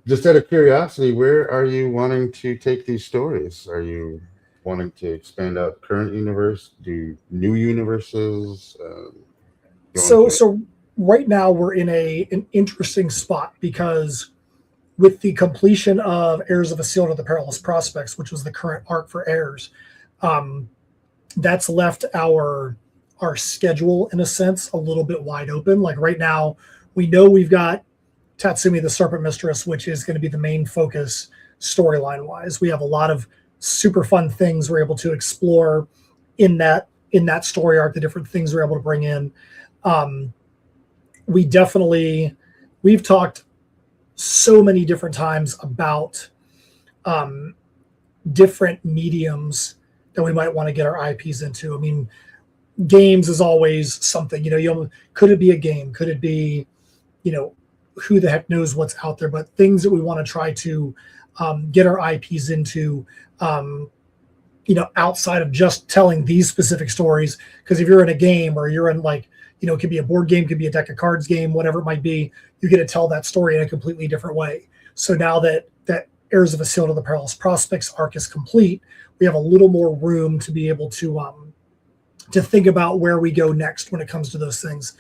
Just out of curiosity, where are you wanting to take these stories? Are you wanting to expand out the current universe, do new universes? So right now we're in an interesting spot because with the completion of Heirs of Isildur, the Perilous Prospects, which was the current arc for Heirs, that's left our schedule in a sense a little bit wide open. Like right now, we know we've got Tatsumi the Serpent Mistress, which is going to be the main focus storyline wise. We have a lot of super fun things we're able to explore in that story arc, the different things we're able to bring in. We've talked so many different times about different mediums that we might want to get our IPs into. I mean, games is always something, could it be a game? Could it be, who the heck knows what's out there, but things that we want to try to get our IPs into, outside of just telling these specific stories. Because if you're in a game or you're in it could be a board game, could be a deck of cards game, whatever it might be, you get to tell that story in a completely different way. So now that Heirs of Isildur, the Perilous Prospects arc is complete, we have a little more room to be able to think about where we go next when it comes to those things.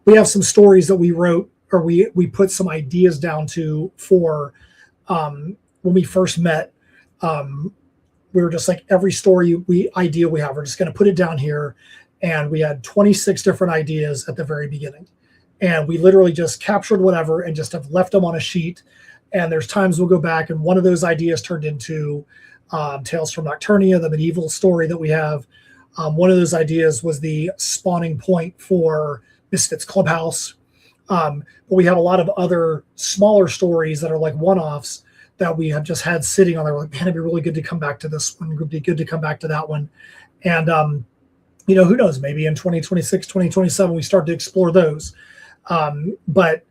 We have some stories that we wrote, or we put some ideas down for when we first met. We were just like, every story idea we have, we're just going to put it down here. And we had 26 different ideas at the very beginning. And we literally just captured whatever and just have left them on a sheet. And there's times we'll go back and one of those ideas turned into Tales from Nocturnia, the medieval story that we have. One of those ideas was the spawning point for Misfits Clubhouse. But we have a lot of other smaller stories that are like one-offs that we have just had sitting on there. We're like, man, it'd be really good to come back to this one. It would be good to come back to that one. And, who knows, maybe in 2026, 2027, we start to explore those. But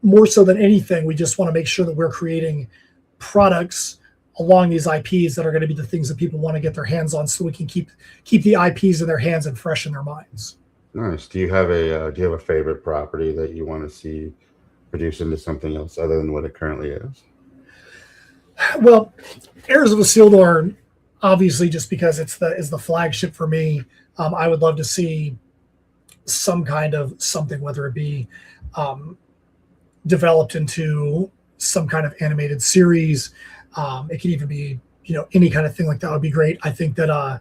more so than anything, we just want to make sure that we're creating products along these IPs that are going to be the things that people want to get their hands on, so we can keep the IPs in their hands and fresh in their minds. Nice. Do you have a favorite property that you want to see produced into something else other than what it currently is? Well, Heirs of Isildur, obviously, just because is the flagship for me. I would love to see some kind of something, whether it be developed into some kind of animated series. It could even be, any kind of thing like that would be great. I think that I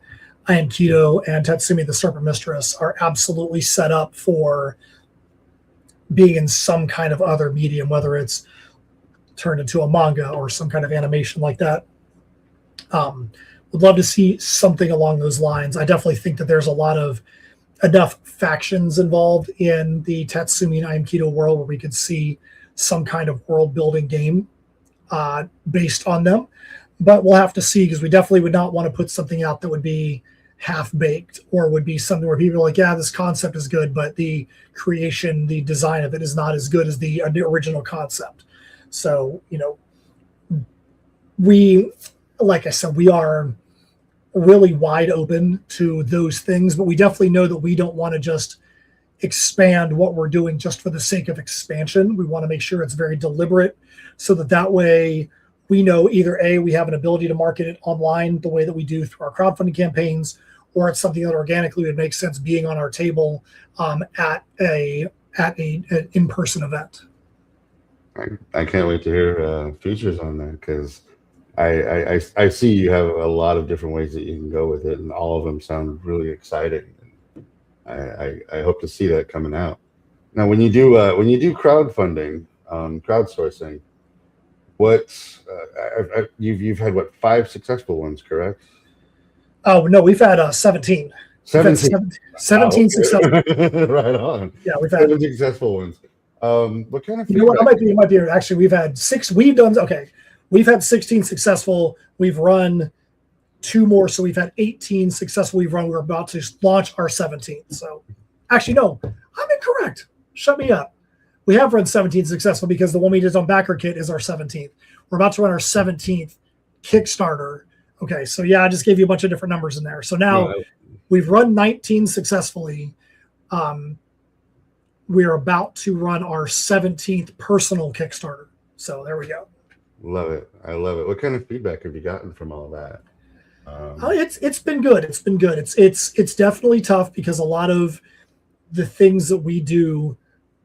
Am Keto and Tatsumi the Serpent Mistress are absolutely set up for being in some kind of other medium, whether it's turned into a manga or some kind of animation like that. Would love to see something along those lines. I definitely think that there's enough factions involved in the Tatsumi and I Am Keto world where we could see some kind of world building game based on them. But we'll have to see, because we definitely would not want to put something out that would be half baked, or would be something where people are like, yeah, this concept is good, but the creation, the design of it is not as good as the original concept. So, we, like I said, we are really wide open to those things, but we definitely know that we don't want to just expand what we're doing just for the sake of expansion. We want to make sure it's very deliberate, so that way we know either A, we have an ability to market it online the way that we do through our crowdfunding campaigns, or it's something that organically would make sense being on our table at an in-person event. I can't wait to hear features on that, because I see you have a lot of different ways that you can go with it, and all of them sound really exciting. I hope to see that coming out. Now, when you do crowdfunding, crowdsourcing, you've had 5 successful ones, correct? Oh no, we've had 17. 17 successful. Right on. Yeah, we've had 17 successful ones. What kind of feedback? It might be actually, we've had 6. We've had 16 successful. We've run 2 more, so we've had 18 successful. We're about to launch our 17th. So actually, no, I'm incorrect. Shut me up. We have run 17 successful, because the one we did on Backer Kit is our 17th. We're about to run our 17th Kickstarter. Okay, so yeah, I just gave you a bunch of different numbers in there. So now we've run 19 successfully. We're about to run our 17th personal Kickstarter. So there we go. Love it. I love it. What kind of feedback have you gotten from all that? It's been good. It's been good. It's definitely tough, because a lot of the things that we do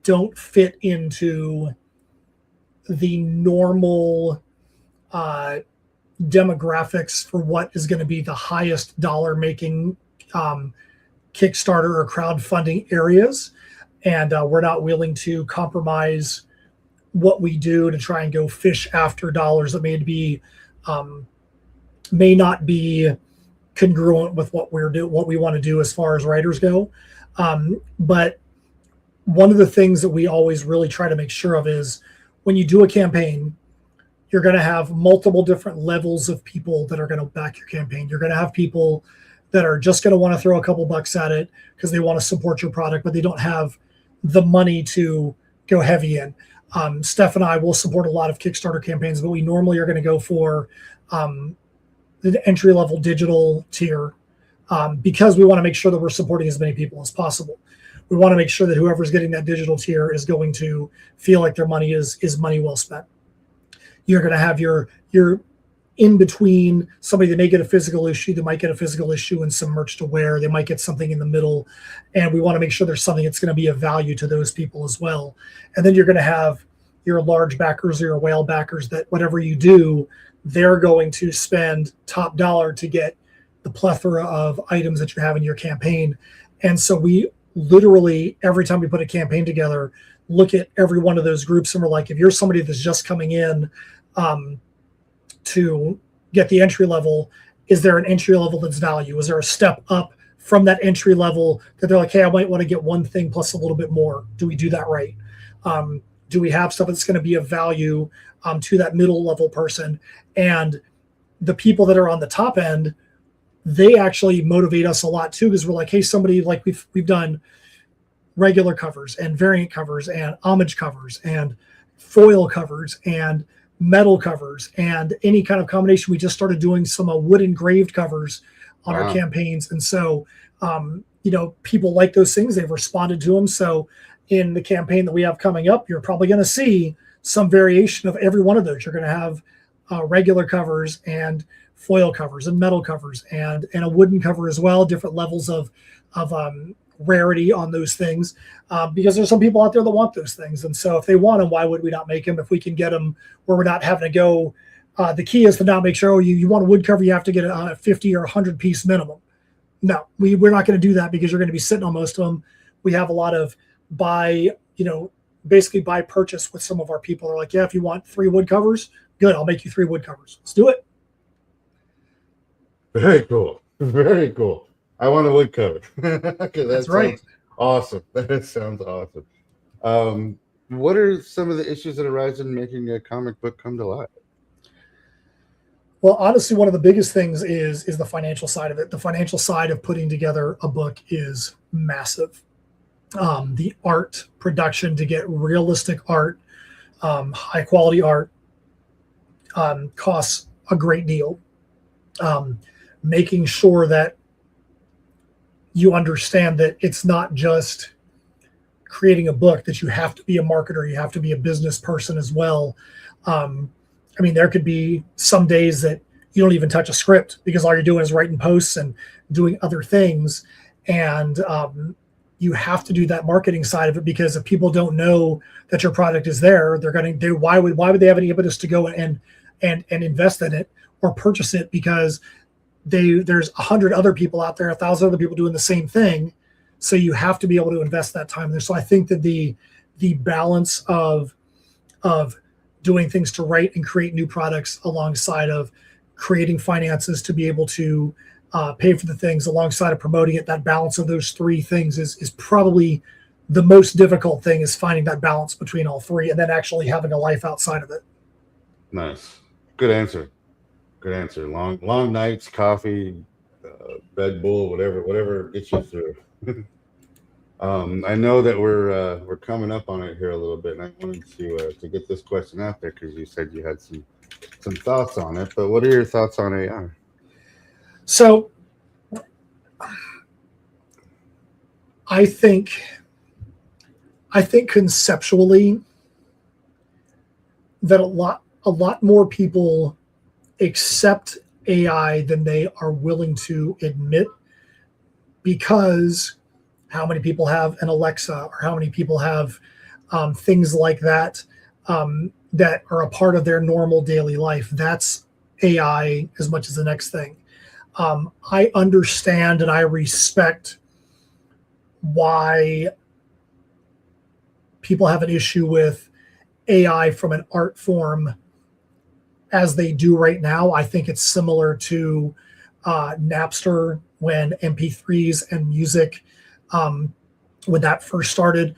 don't fit into the normal demographics for what is going to be the highest dollar making Kickstarter or crowdfunding areas. And we're not willing to compromise what we do to try and go fish after dollars that may not be congruent with what we want to do as far as writers go. But one of the things that we always really try to make sure of is, when you do a campaign, you're going to have multiple different levels of people that are going to back your campaign. You're going to have people that are just going to want to throw a couple bucks at it because they want to support your product, but they don't have the money to go heavy in. Steph and I will support a lot of Kickstarter campaigns, but we normally are going to go for the entry-level digital tier, because we want to make sure that we're supporting as many people as possible. We want to make sure that whoever's getting that digital tier is going to feel like their money is money well spent. You're going to have your in between, somebody that may get a physical issue, they might get a physical issue and some merch to wear. They might get something in the middle, and we want to make sure there's something that's going to be of value to those people as well. And then you're going to have your large backers or your whale backers that whatever you do, they're going to spend top dollar to get the plethora of items that you have in your campaign. And so we literally, every time we put a campaign together, look at every one of those groups, and we're like, if you're somebody that's just coming in to get the entry level, is there an entry level that's value? Is there a step up from that entry level that they're like, hey, I might want to get one thing plus a little bit more? Do we do that right? Do we have stuff that's going to be of value to that middle level person? And the people that are on the top end, they actually motivate us a lot too, because we're like, hey, somebody, like we've done regular covers and variant covers and homage covers and foil covers and metal covers and any kind of combination. We just started doing some wood engraved covers on our campaigns. And so, people like those things. They've responded to them. So in the campaign that we have coming up, you're probably going to see some variation of every one of those. You're going to have regular covers and foil covers and metal covers and a wooden cover as well, different levels of rarity on those things, because there's some people out there that want those things. And so if they want them, why would we not make them? If we can get them where we're not having to go, the key is to not make sure, you want a wood cover, you have to get a 50 or 100 piece minimum. No, we're not going to do that, because you're going to be sitting on most of them. We have a lot of basically buy purchase with some of our people. They're like, yeah, if you want 3 wood covers, good, I'll make you 3 wood covers. Let's do it. Very cool. Very cool. I want a wood cover. That's right. Awesome. That sounds awesome. what are some of the issues that arise in making a comic book come to life? Well, honestly, one of the biggest things is the financial side of it. The financial side of putting together a book is massive. The art production to get realistic art, high quality art, costs a great deal. Making sure that you understand that it's not just creating a book, that you have to be a marketer, you have to be a business person as well. I mean, there could be some days that you don't even touch a script because all you're doing is writing posts and doing other things. And you have to do that marketing side of it, because if people don't know that your product is there, they're going to do, why would they have any impetus to go and invest in it or purchase it? Because there's 100 other people out there, 1,000 other people doing the same thing. So you have to be able to invest that time there. So I think that the balance of doing things to write and create new products alongside of creating finances to be able to pay for the things alongside of promoting it, that balance of those three things is probably the most difficult thing, is finding that balance between all three and then actually having a life outside of it. Nice. Good answer. Good answer. Long nights, coffee, Red Bull, whatever gets you through. I know that we're coming up on it here a little bit, and I wanted to get this question out there because you said you had some thoughts on it. But what are your thoughts on AI? So I think conceptually that a lot more people accept AI than they are willing to admit, because how many people have an Alexa, or how many people have things like that that are a part of their normal daily life? That's AI as much as the next thing. I understand and I respect why people have an issue with AI from an art form as they do right now. I think it's similar to Napster, when MP3s and music, when that first started.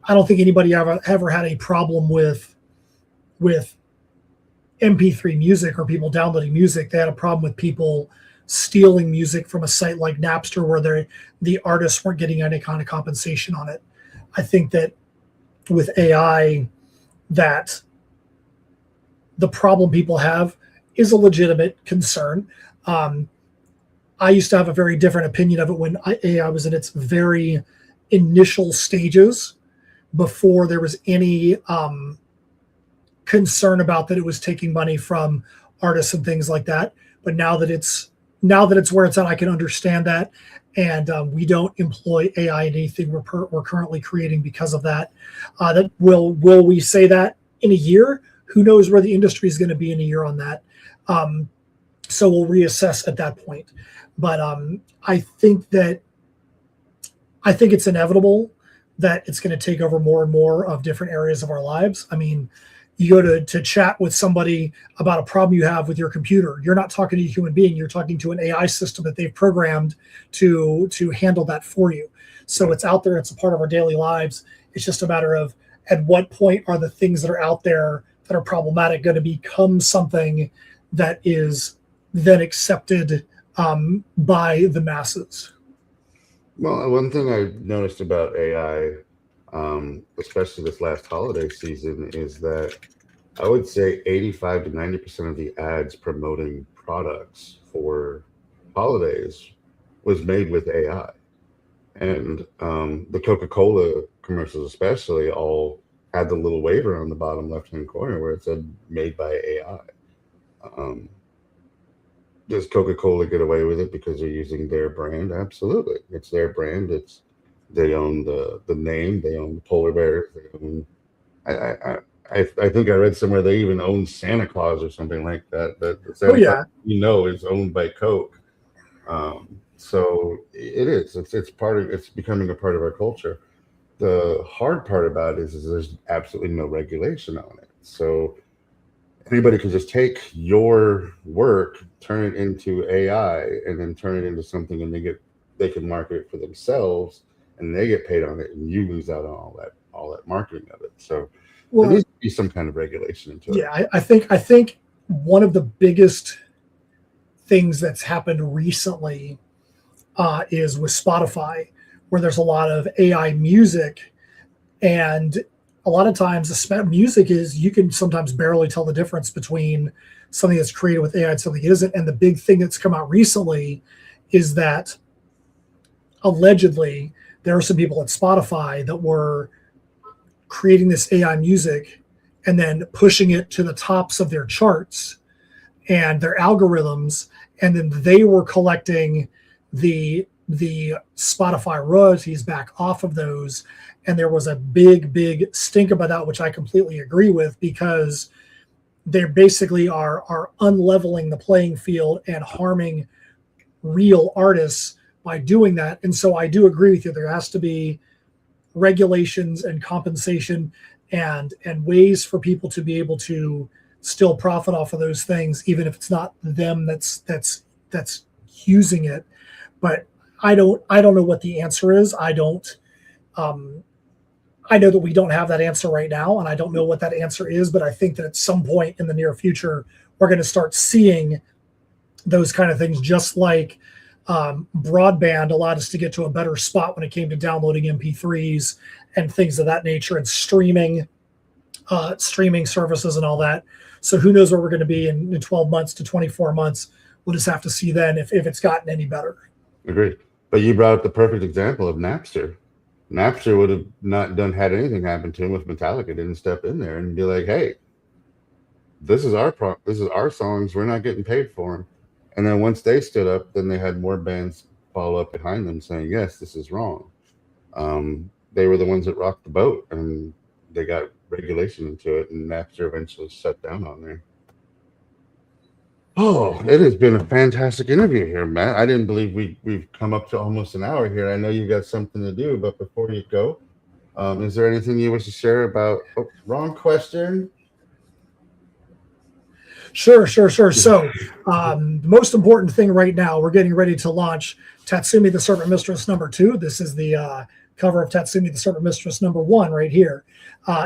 I don't think anybody ever had a problem with MP3 music or people downloading music. They had a problem with people stealing music from a site like Napster, where the artists weren't getting any kind of compensation on it. I think that with AI, that the problem people have is a legitimate concern. I used to have a very different opinion of it when AI was in its very initial stages, before there was any concern about that it was taking money from artists and things like that. But now that it's where it's at, I can understand that. And we don't employ AI in anything we're currently creating because of that. That will we say that in a year? Who knows where the industry is going to be in a year on that? So we'll reassess at that point. But I think it's inevitable that it's going to take over more and more of different areas of our lives. I mean, you go to chat with somebody about a problem you have with your computer. You're not talking to a human being. You're talking to an AI system that they've programmed to handle that for you. So it's out there. It's a part of our daily lives. It's just a matter of, at what point are the things that are out there that are problematic going to become something that is then accepted by the masses? Well, one thing I noticed about AI, especially this last holiday season, is that I would say 85 to 90% of the ads promoting products for holidays was made with AI. And the Coca-Cola commercials especially all had the little waiver on the bottom left-hand corner where it said made by AI. Does Coca-Cola get away with it because they're using their brand? Absolutely. It's their brand. They own the name. They own the polar bears. They own, I think I read somewhere they even own Santa Claus or something like that. That Santa Claus, is owned by Coke. So it is. It's becoming a part of our culture. The hard part about it is there's absolutely no regulation on it. So anybody can just take your work, turn it into AI, and then turn it into something, and they can market it for themselves, and they get paid on it, and you lose out on all all that marketing of it. So Well, there needs to be some kind of regulation into it. yeah, I think one of the biggest things that's happened recently is with Spotify, where there's a lot of AI music, and a lot of times the music is, you can sometimes barely tell the difference between something that's created with AI and something that isn't. And the big thing that's come out recently is that allegedly there are some people at Spotify that were creating this AI music and then pushing it to the tops of their charts and their algorithms, and then they were collecting the Spotify royalties back off of those. And there was a big stink about that, which I completely agree with, because they basically are unleveling the playing field and harming real artists by doing that. And so I do agree with you. There has to be regulations and compensation and ways for people to be able to still profit off of those things, even if it's not them that's using it. But I don't know what the answer is. I know that we don't have that answer right now, and I don't know what that answer is, but I think that at some point in the near future, we're going to start seeing those kind of things, just like broadband allowed us to get to a better spot when it came to downloading MP3s and things of that nature, and streaming services and all that. So who knows where we're going to be in 12 months to 24 months. We'll just have to see then if it's gotten any better. Agreed. But you brought up the perfect example of Napster. Napster would have not had anything happen to him if Metallica didn't step in there and be like, "Hey, this is our songs. We're not getting paid for them." And then once they stood up, then they had more bands follow up behind them saying, "Yes, this is wrong." They were the ones that rocked the boat, and they got regulation into it, and Napster eventually shut down on there. Oh, it has been a fantastic interview here, Matt. I didn't believe we've come up to almost an hour here. I know you got something to do, but before you go, is there anything you wish to share about? Oh, wrong question. Sure. So the most important thing right now, we're getting ready to launch Tatsumi the Serpent Mistress #2. This is the cover of Tatsumi the Serpent Mistress #1 right here.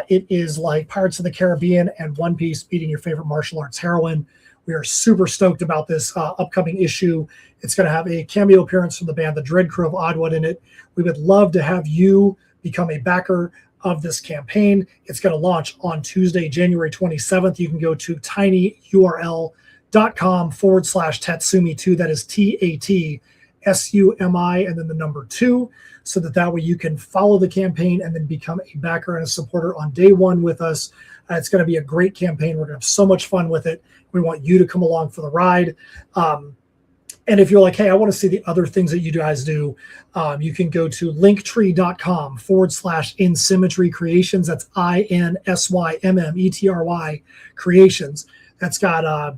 It is like Pirates of the Caribbean and One Piece beating your favorite martial arts heroine. We are super stoked about this upcoming issue. It's going to have a cameo appearance from the band The Dread Crew of Oddwood in it. We would love to have you become a backer of this campaign. It's going to launch on Tuesday, January 27th. You can go to tinyurl.com/Tatsumi2. That is TATSUMI and then the number 2, so that way you can follow the campaign and then become a backer and a supporter on day one with us. It's going to be a great campaign. We're going to have so much fun with it. We want you to come along for the ride. And if you're like, hey, I want to see the other things that you guys do, you can go to linktree.com/InSymmetry Creations. That's INSYMMETRY Creations. That's got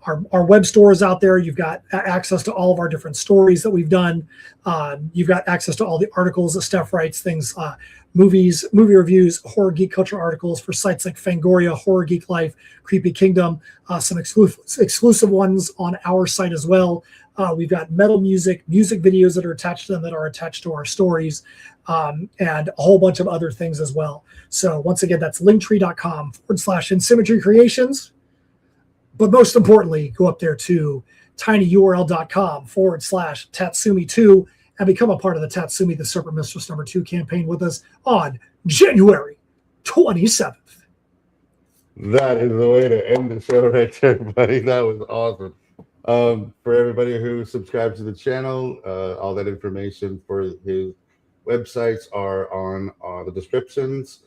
our web stores out there. You've got access to all of our different stories that we've done. You've got access to all the articles that Steph writes, things, movies, movie reviews, horror geek culture articles for sites like Fangoria, Horror Geek Life, Creepy Kingdom, some exclusive ones on our site as well. We've got metal music videos that are attached to them that are attached to our stories, and a whole bunch of other things as well. So once again, that's linktree.com/InSymmetry Creations. But most importantly, go up there to tinyurl.com/Tatsumi2 and become a part of the Tatsumi the Serpent Mistress #2 campaign with us on January 27th. That is the way to end the show right there, buddy. That was awesome. For everybody who subscribes to the channel, all that information for his websites are on the descriptions.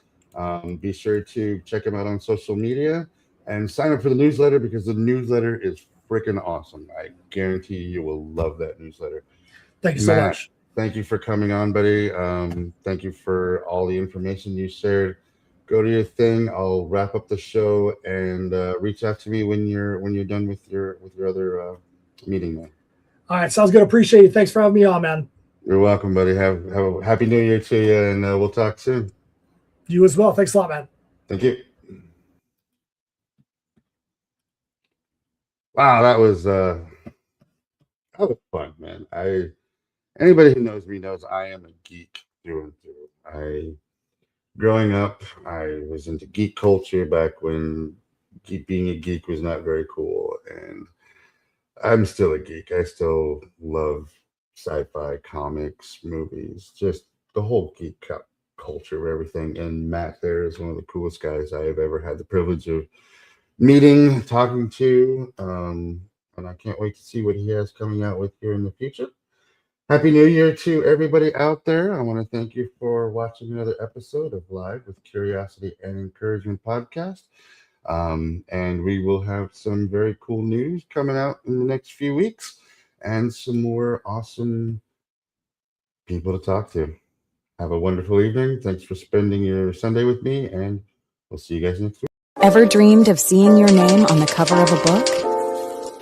Be sure to check him out on social media and sign up for the newsletter, because the newsletter is freaking awesome. I guarantee you will love that newsletter. Thank you so much. Thank you for coming on, buddy. Thank you for all the information you shared. Go to your thing. I'll wrap up the show, and reach out to me when you're done with your other meeting, man. All right, sounds good. Appreciate it. Thanks for having me on, man. You're welcome, buddy. Have a happy New Year to you, and we'll talk soon. You as well. Thanks a lot, man. Thank you. Wow, that was fun, man. Anybody who knows me knows I am a geek through and through. growing up, I was into geek culture back when being a geek was not very cool. And I'm still a geek. I still love sci-fi, comics, movies, just the whole geek culture of everything. And Matt there is one of the coolest guys I have ever had the privilege of meeting, talking to. And I can't wait to see what he has coming out with here in the future. Happy New Year to everybody out there. I want to thank you for watching another episode of Live with Curiosity and Encouragement podcast. And we will have some very cool news coming out in the next few weeks and some more awesome people to talk to. Have a wonderful evening. Thanks for spending your Sunday with me, and we'll see you guys next week. Ever dreamed of seeing your name on the cover of a book?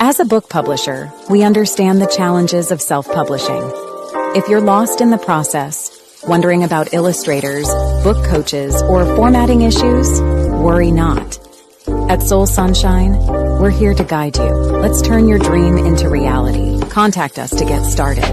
As a book publisher, we understand the challenges of self-publishing. If you're lost in the process, wondering about illustrators, book coaches, or formatting issues, worry not. At Soul Sunshine, we're here to guide you. Let's turn your dream into reality. Contact us to get started.